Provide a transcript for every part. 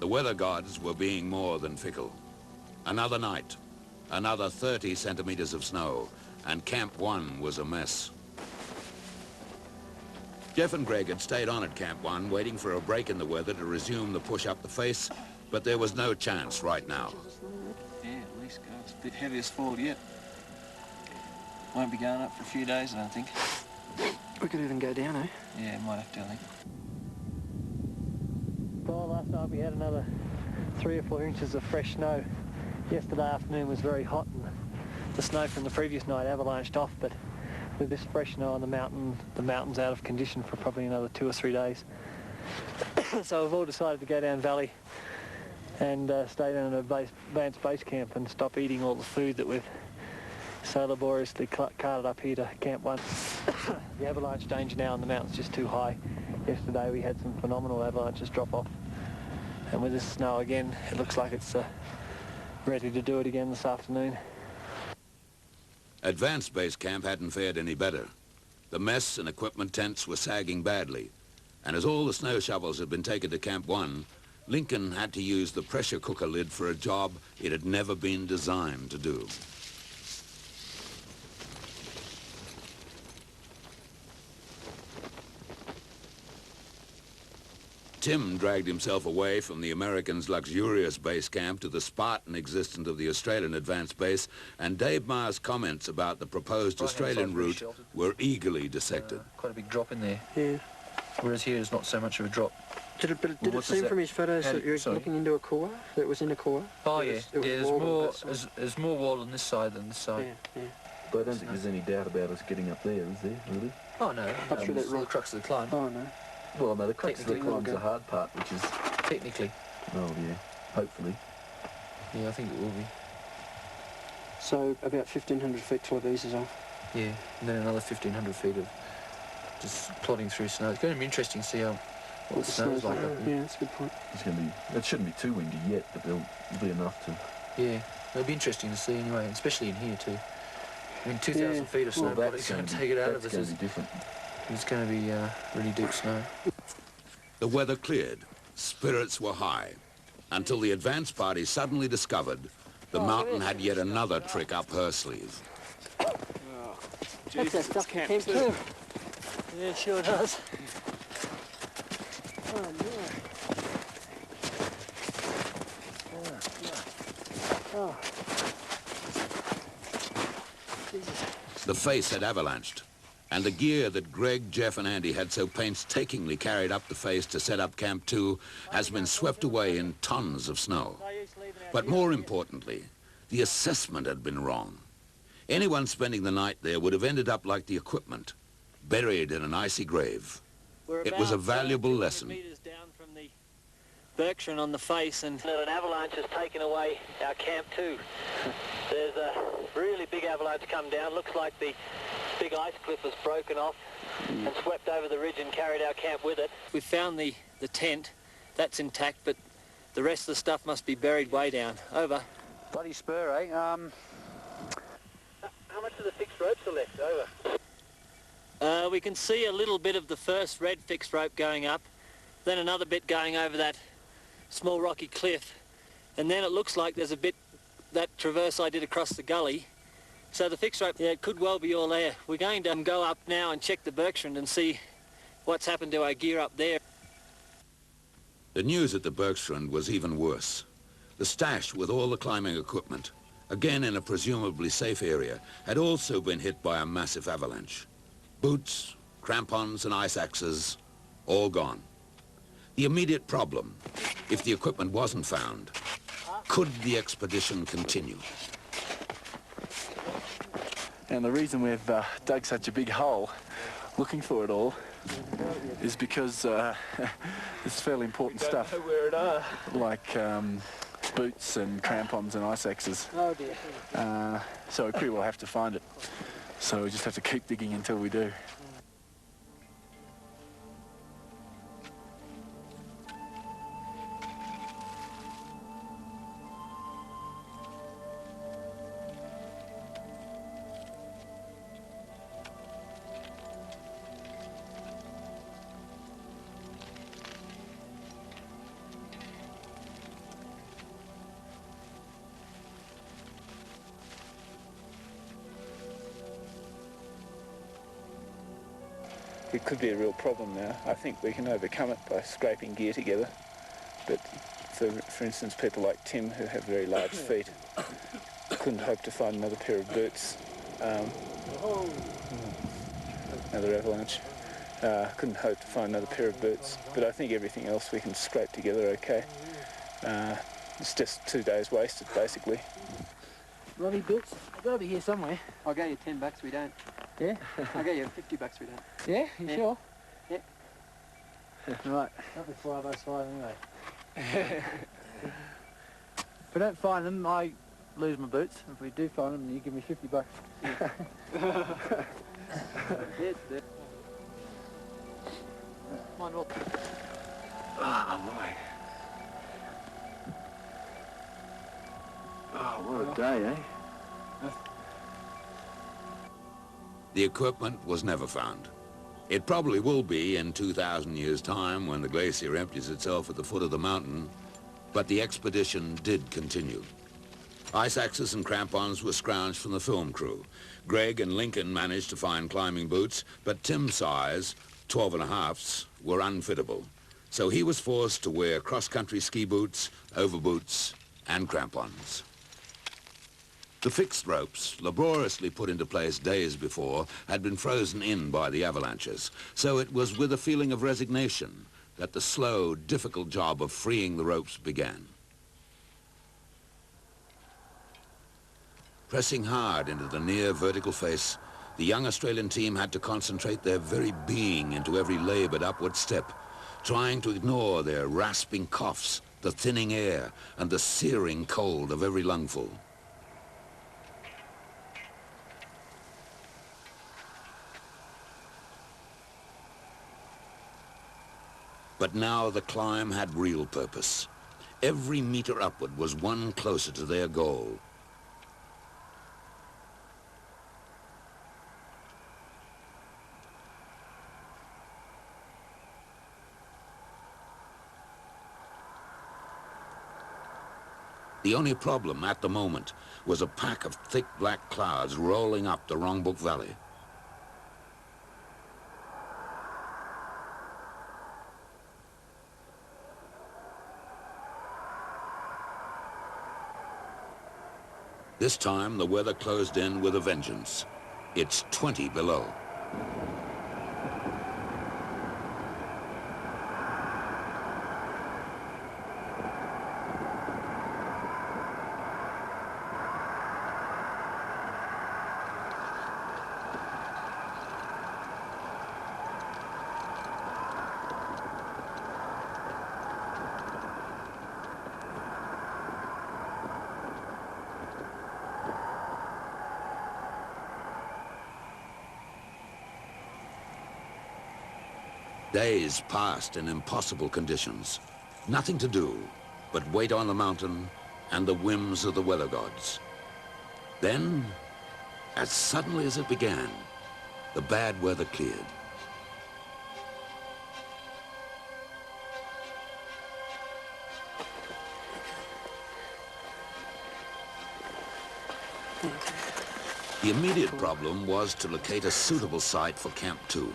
The weather gods were being more than fickle. Another night, another 30 centimeters of snow, and Camp 1 was a mess. Geoff and Greg had stayed on at Camp 1, waiting for a break in the weather to resume the push up the face, but there was no chance right now. Yeah, at least go. It's a bit heaviest fall yet. Won't be going up for a few days, I don't think. We could even go down, eh? Yeah, might have to, I think. Well, last night we had another 3 or 4 inches of fresh snow. Yesterday afternoon was very hot and the snow from the previous night avalanched off, but with this fresh snow on the mountain's out of condition for probably another 2 or 3 days. So we've all decided to go down valley and stay down at an advanced base camp and stop eating all the food that we've so laboriously carted up here to Camp 1. The avalanche danger now on the mountain's just too high. Yesterday we had some phenomenal avalanches drop off, and with this snow again, it looks like it's ready to do it again this afternoon. Advanced base camp hadn't fared any better. The mess and equipment tents were sagging badly, and as all the snow shovels had been taken to Camp 1, Lincoln had to use the pressure cooker lid for a job it had never been designed to do. Tim dragged himself away from the Americans' luxurious base camp to the Spartan existence of the Australian advanced base, and Dave Maher's comments about the proposed Australian route were eagerly dissected. Quite a big drop in there. Yeah. Whereas here is not so much of a drop. Did it seem from his photos that you're looking into a couloir? That it was in a couloir? Oh, yeah. There's more wall on this side than this side. Yeah, yeah. But I don't think there's any doubt about us getting up there, is there, really? Oh, no. Up through that the crux of the climb. Oh, no. Well, no, the crux of the climb's the hard part, which is... Technically. Oh, yeah. Hopefully. Yeah, I think it will be. So, about 1,500 feet till it eases off? Yeah, and then another 1,500 feet of just plodding through snow. It's going to be interesting to see what the snow's like up there. Yeah, that's a good point. It's going to be... It shouldn't be too windy yet, but there'll be enough to... Yeah, it'll be interesting to see anyway, especially in here too. I mean, 2,000 feet of snow, but it's going to take it out of us. That's going to be different. It's going to be really deep snow. The weather cleared, spirits were high, until the advance party suddenly discovered the mountain had yet another trick up her sleeve. That's that stuff Camp 2. Yeah, sure does. Oh, yeah. Oh. Jesus. The face had avalanched, and the gear that Greg, Geoff and Andy had so painstakingly carried up the face to set up Camp 2 has been swept away in tons of snow. But more importantly, the assessment had been wrong. Anyone spending the night there would have ended up like the equipment, buried in an icy grave. It was a valuable lesson. Meters down from the Berkshire on the face, and an avalanche has taken away our Camp 2. There's a really big avalanche come down. Looks like the big ice cliff was broken off and swept over the ridge and carried our camp with it. We found the tent. That's intact, but the rest of the stuff must be buried way down. Over. Bloody spur, eh? How much of the fixed ropes are left? Over. We can see a little bit of the first red fixed rope going up, then another bit going over that small rocky cliff, and then it looks like there's a bit, that traverse I did across the gully. So the fixed rope, yeah, it could well be all there. We're going to go up now and check the Berkshire and see what's happened to our gear up there. The news at the Berkshire was even worse. The stash with all the climbing equipment, again in a presumably safe area, had also been hit by a massive avalanche. Boots, crampons and ice axes, all gone. The immediate problem, if the equipment wasn't found, could the expedition continue? And the reason we've dug such a big hole looking for it all is because it's fairly important stuff, like boots and crampons and ice axes. Oh dear. So we pretty well have to find it. So we just have to keep digging until we do. it could be a real problem now. I think we can overcome it by scraping gear together. But for instance, people like Tim, who have very large feet, couldn't hope to find another pair of boots. Another avalanche. Couldn't hope to find another pair of boots. But I think everything else we can scrape together okay. It's just 2 days wasted, basically. Robbie, boots? They've got to be here somewhere. I'll go you $10 we don't. Yeah? I'll go you $50 we don't. Yeah? You sure? Yeah. Right. Not before I those five anyway. If we don't find them, I lose my boots. If we do find them, you give me $50. Yes, yes. Mine will. Oh, my. Oh, what a day, eh? The equipment was never found. It probably will be in 2,000 years' time when the glacier empties itself at the foot of the mountain, but the expedition did continue. Ice axes and crampons were scrounged from the film crew. Greg and Lincoln managed to find climbing boots, but Tim's size, 12.5s, were unfittable. So he was forced to wear cross-country ski boots, overboots, and crampons. The fixed ropes, laboriously put into place days before, had been frozen in by the avalanches, so it was with a feeling of resignation that the slow, difficult job of freeing the ropes began. Pressing hard into the near vertical face, the young Australian team had to concentrate their very being into every laboured upward step, trying to ignore their rasping coughs, the thinning air, and the searing cold of every lungful. But now the climb had real purpose. Every meter upward was one closer to their goal. The only problem at the moment was a pack of thick black clouds rolling up the Rongbuk Valley. This time, the weather closed in with a vengeance. It's 20 below. Days passed in impossible conditions. Nothing to do but wait on the mountain and the whims of the weather gods. Then, as suddenly as it began, the bad weather cleared. The immediate problem was to locate a suitable site for Camp 2.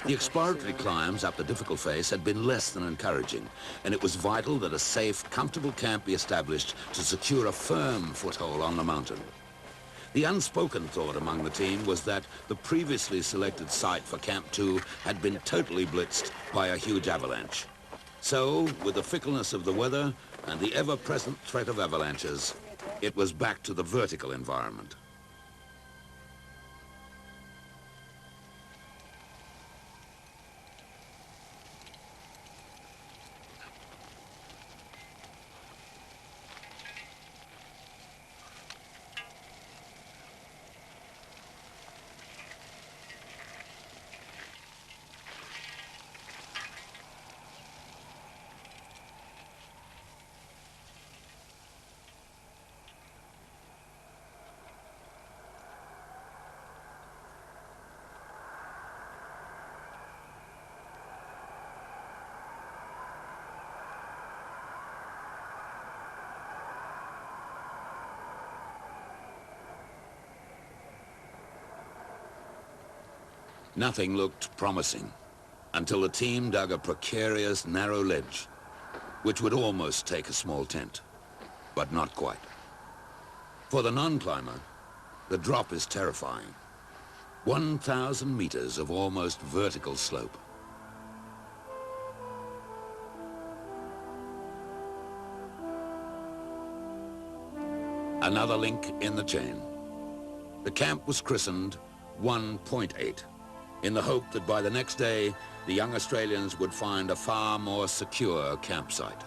The exploratory climbs up the difficult face had been less than encouraging, and it was vital that a safe, comfortable camp be established to secure a firm foothold on the mountain. The unspoken thought among the team was that the previously selected site for Camp 2 had been totally blitzed by a huge avalanche. So, with the fickleness of the weather and the ever-present threat of avalanches, it was back to the vertical environment. Nothing looked promising. until the team dug a precarious, narrow ledge, which would almost take a small tent, but not quite. For the non-climber, the drop is terrifying. 1,000 meters of almost vertical slope. Another link in the chain. The camp was christened 1.8, in the hope that by the next day, the young Australians would find a far more secure campsite.